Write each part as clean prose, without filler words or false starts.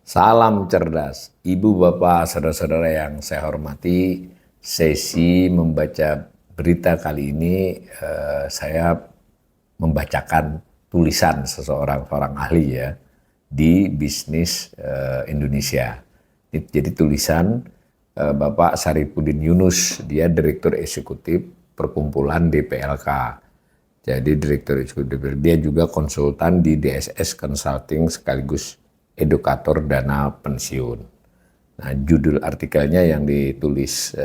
Salam cerdas, Ibu, Bapak, saudara-saudara yang saya hormati. Sesi membaca berita kali ini saya membacakan tulisan seorang ahli ya di bisnis Indonesia. Jadi tulisan Bapak Saripudin Yunus, dia Direktur Eksekutif Perkumpulan DPLK. Jadi Direktur Eksekutif, dia juga konsultan di DSS Consulting sekaligus edukator dana pensiun. Nah, judul artikelnya yang ditulis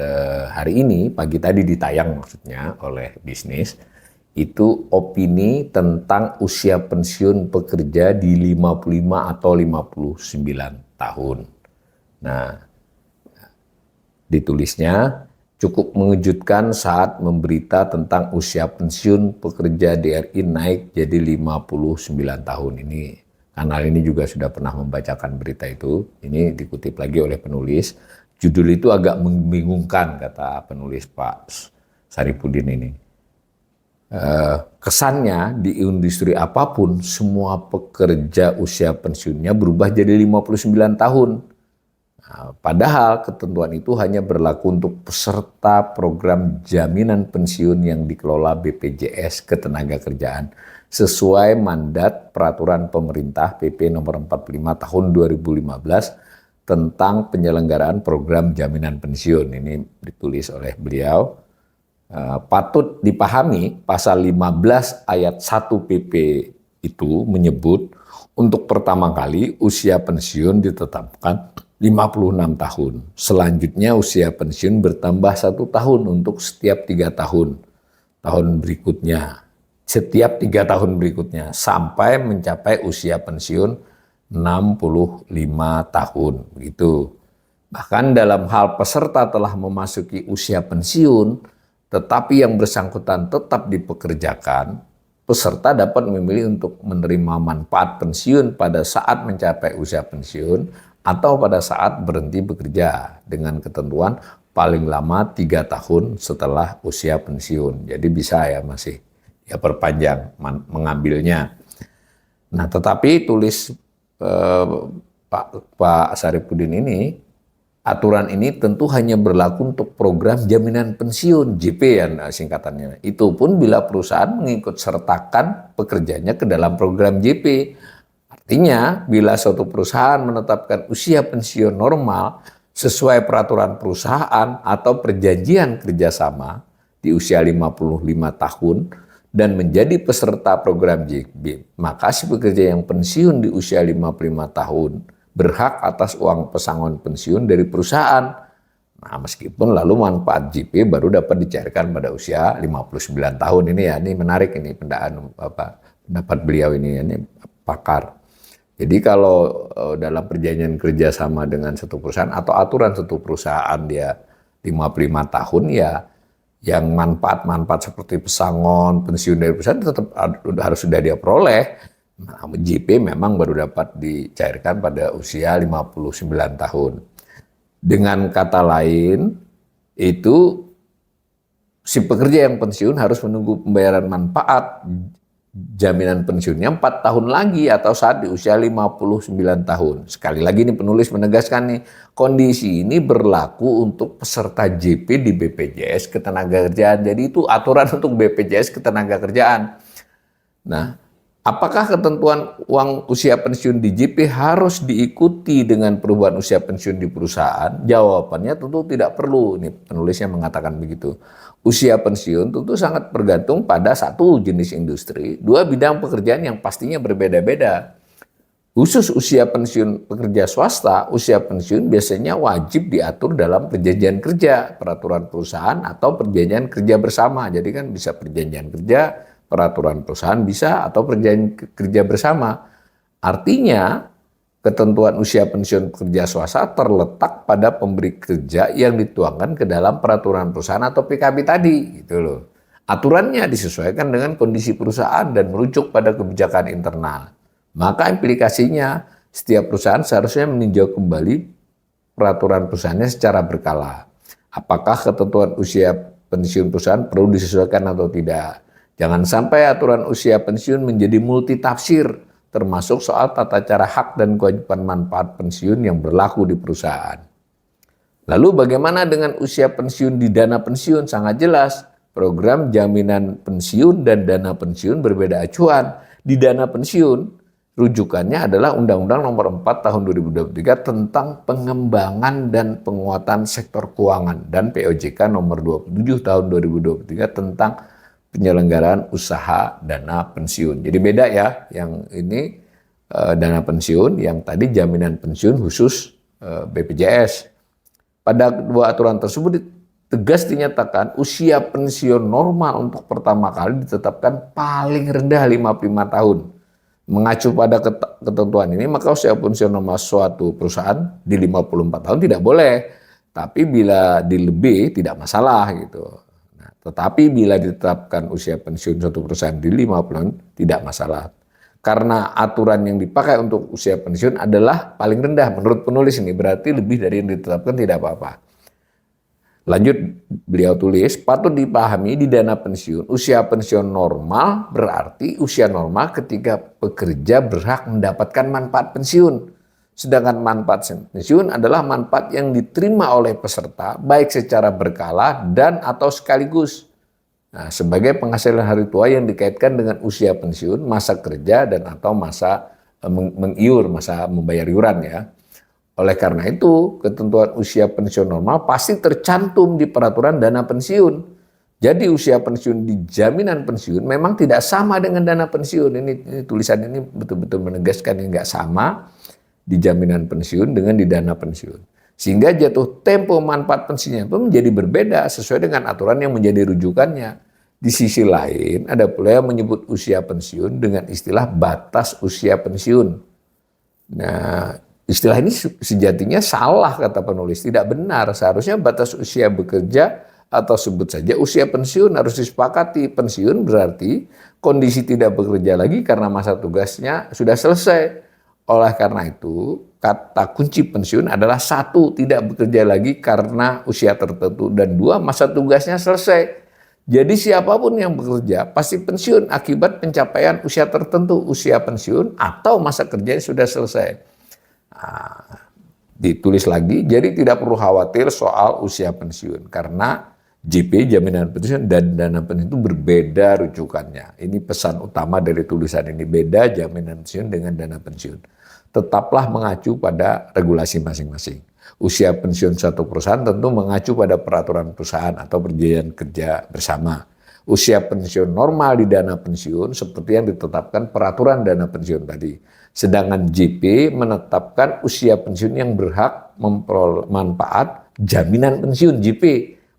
hari ini, pagi tadi ditayang maksudnya oleh bisnis, itu opini tentang usia pensiun pekerja di 55 atau 59 tahun. Nah, ditulisnya cukup mengejutkan saat memberita tentang usia pensiun pekerja DRI naik jadi 59 tahun ini. Kanal ini juga sudah pernah membacakan berita itu. Ini dikutip lagi oleh penulis. Judul itu agak membingungkan, kata penulis Pak Saripudin ini. Kesannya di industri apapun, semua pekerja usia pensiunnya berubah jadi 59 tahun. Nah, padahal ketentuan itu hanya berlaku untuk peserta program jaminan pensiun yang dikelola BPJS Ketenagakerjaan sesuai mandat peraturan pemerintah PP nomor 45 tahun 2015 tentang penyelenggaraan program jaminan pensiun. Ini ditulis oleh beliau. Patut dipahami pasal 15 ayat 1 PP itu menyebut untuk pertama kali usia pensiun ditetapkan 56 tahun. Selanjutnya usia pensiun bertambah 1 tahun untuk setiap 3 tahun. Setiap 3 tahun berikutnya sampai mencapai usia pensiun 65 tahun. Begitu. Bahkan dalam hal peserta telah memasuki usia pensiun, tetapi yang bersangkutan tetap dipekerjakan, peserta dapat memilih untuk menerima manfaat pensiun pada saat mencapai usia pensiun atau pada saat berhenti bekerja dengan ketentuan paling lama 3 tahun setelah usia pensiun. Jadi bisa ya masih ya perpanjang mengambilnya. Nah, tetapi tulis Pak Saripudin ini, aturan ini tentu hanya berlaku untuk program jaminan pensiun JP ya singkatannya. Itu pun bila perusahaan mengikut sertakan pekerjanya ke dalam program JP. Artinya bila suatu perusahaan menetapkan usia pensiun normal sesuai peraturan perusahaan atau perjanjian kerjasama di usia 55 tahun dan menjadi peserta program JP, maka si pekerja yang pensiun di usia 55 tahun berhak atas uang pesangon pensiun dari perusahaan. Nah, meskipun lalu manfaat JP baru dapat dicairkan pada usia 59 tahun ini ya. Ini menarik ini pendapat beliau ini pakar. Jadi kalau dalam perjanjian kerjasama dengan satu perusahaan atau aturan satu perusahaan dia 55 tahun ya, yang manfaat-manfaat seperti pesangon, pensiun dari perusahaan tetap harus sudah dia peroleh. Nah, JP memang baru dapat dicairkan pada usia 59 tahun. Dengan kata lain, itu si pekerja yang pensiun harus menunggu pembayaran manfaat jaminan pensiunnya 4 tahun lagi atau saat di usia 59 tahun. Sekali lagi ini penulis menegaskan nih, kondisi ini berlaku untuk peserta JP di BPJS Ketenagakerjaan. Jadi itu aturan untuk BPJS Ketenagakerjaan. Nah, apakah ketentuan uang usia pensiun di JP harus diikuti dengan perubahan usia pensiun di perusahaan? Jawabannya tentu tidak perlu. Ini penulisnya mengatakan begitu. Usia pensiun tentu sangat bergantung pada satu jenis industri, dua bidang pekerjaan yang pastinya berbeda-beda. Khusus usia pensiun pekerja swasta, usia pensiun biasanya wajib diatur dalam perjanjian kerja, peraturan perusahaan atau perjanjian kerja bersama. Jadi kan bisa perjanjian kerja, peraturan perusahaan bisa, atau perjanjian kerja bersama. Artinya ketentuan usia pensiun pekerja swasta terletak pada pemberi kerja yang dituangkan ke dalam peraturan perusahaan atau PKB tadi, gitu loh. Aturannya disesuaikan dengan kondisi perusahaan dan merujuk pada kebijakan internal. Maka implikasinya setiap perusahaan seharusnya meninjau kembali peraturan perusahaannya secara berkala. Apakah ketentuan usia pensiun perusahaan perlu disesuaikan atau tidak? Jangan sampai aturan usia pensiun menjadi multitafsir, termasuk soal tata cara hak dan kewajiban manfaat pensiun yang berlaku di perusahaan. Lalu bagaimana dengan usia pensiun di dana pensiun? Sangat jelas, program jaminan pensiun dan dana pensiun berbeda acuan. Di dana pensiun, rujukannya adalah Undang-Undang Nomor 4 Tahun 2023 tentang pengembangan dan penguatan sektor keuangan dan POJK Nomor 27 Tahun 2023 tentang penyelenggaraan usaha dana pensiun. Jadi beda ya, yang ini dana pensiun, yang tadi jaminan pensiun khusus BPJS. Pada kedua aturan tersebut tegas dinyatakan usia pensiun normal untuk pertama kali ditetapkan paling rendah 55 tahun. Mengacu pada ketentuan ini, maka usia pensiun normal suatu perusahaan di 54 tahun tidak boleh. Tapi bila dilebih tidak masalah gitu. Nah, tetapi bila ditetapkan usia pensiun suatu perusahaan di 50 tahun tidak masalah. Karena aturan yang dipakai untuk usia pensiun adalah paling rendah menurut penulis ini, berarti lebih dari yang ditetapkan tidak apa-apa. Lanjut beliau tulis, patut dipahami di dana pensiun, usia pensiun normal berarti usia normal ketika pekerja berhak mendapatkan manfaat pensiun. Sedangkan manfaat pensiun adalah manfaat yang diterima oleh peserta baik secara berkala dan atau sekaligus. Nah, sebagai penghasilan hari tua yang dikaitkan dengan usia pensiun, masa kerja dan atau masa mengiur, masa membayar iuran ya. Oleh karena itu, ketentuan usia pensiun normal pasti tercantum di peraturan dana pensiun. Jadi usia pensiun di jaminan pensiun memang tidak sama dengan dana pensiun. Ini tulisan ini betul-betul menegaskan yang nggak sama di jaminan pensiun dengan di dana pensiun. Sehingga jatuh tempo manfaat pensiunnya pun menjadi berbeda sesuai dengan aturan yang menjadi rujukannya. Di sisi lain, ada pula yang menyebut usia pensiun dengan istilah batas usia pensiun. Nah, istilah ini sejatinya salah kata penulis, tidak benar. Seharusnya batas usia bekerja atau sebut saja usia pensiun harus disepakati. Pensiun berarti kondisi tidak bekerja lagi karena masa tugasnya sudah selesai. Oleh karena itu, kata kunci pensiun adalah 1, tidak bekerja lagi karena usia tertentu, dan 2, masa tugasnya selesai. Jadi siapapun yang bekerja pasti pensiun akibat pencapaian usia tertentu, usia pensiun atau masa kerjanya sudah selesai. Nah, ditulis lagi, jadi tidak perlu khawatir soal usia pensiun karena JP, jaminan pensiun, dan dana pensiun itu berbeda rujukannya. Ini pesan utama dari tulisan ini, beda jaminan pensiun dengan dana pensiun. Tetaplah mengacu pada regulasi masing-masing. Usia pensiun suatu perusahaan tentu mengacu pada peraturan perusahaan atau perjanjian kerja bersama. Usia pensiun normal di dana pensiun seperti yang ditetapkan peraturan dana pensiun tadi. Sedangkan JP menetapkan usia pensiun yang berhak memperoleh manfaat jaminan pensiun JP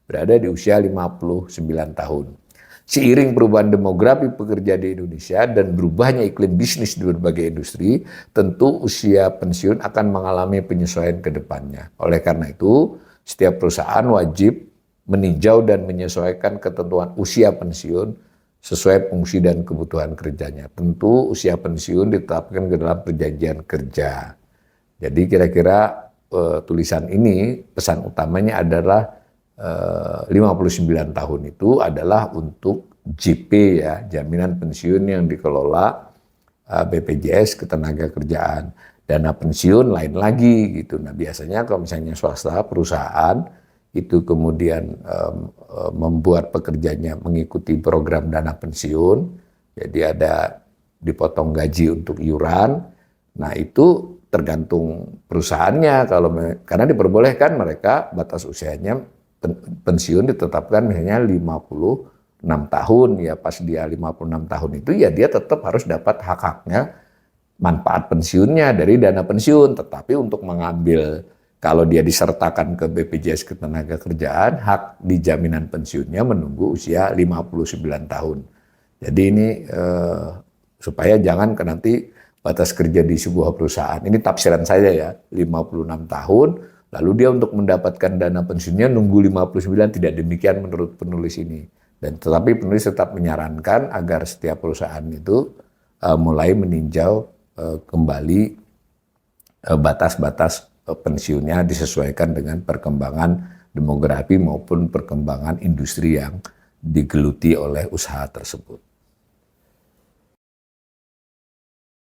berada di usia 59 tahun. Seiring perubahan demografi pekerja di Indonesia dan berubahnya iklim bisnis di berbagai industri, tentu usia pensiun akan mengalami penyesuaian ke depannya. Oleh karena itu, setiap perusahaan wajib meninjau dan menyesuaikan ketentuan usia pensiun sesuai fungsi dan kebutuhan kerjanya. Tentu usia pensiun ditetapkan ke dalam perjanjian kerja. Jadi kira-kira tulisan ini pesan utamanya adalah 59 tahun itu adalah untuk JP ya, jaminan pensiun yang dikelola BPJS Ketenagakerjaan. Dana pensiun lain lagi gitu. Nah, biasanya kalau misalnya swasta perusahaan itu kemudian membuat pekerjanya mengikuti program dana pensiun, jadi ada dipotong gaji untuk iuran. Nah, itu tergantung perusahaannya, karena diperbolehkan mereka batas usianya pensiun ditetapkan misalnya 56 tahun, ya pas dia 56 tahun itu ya dia tetap harus dapat hak-haknya manfaat pensiunnya dari dana pensiun. Tetapi untuk mengambil, kalau dia disertakan ke BPJS Ketenagakerjaan, hak di jaminan pensiunnya menunggu usia 59 tahun. Jadi ini supaya jangan nanti batas kerja di sebuah perusahaan, ini tafsiran saya ya, 56 tahun, lalu dia untuk mendapatkan dana pensiunnya nunggu 59, tidak demikian menurut penulis ini. Dan tetapi penulis tetap menyarankan agar setiap perusahaan itu mulai meninjau kembali batas-batas pensiunnya disesuaikan dengan perkembangan demografi maupun perkembangan industri yang digeluti oleh usaha tersebut.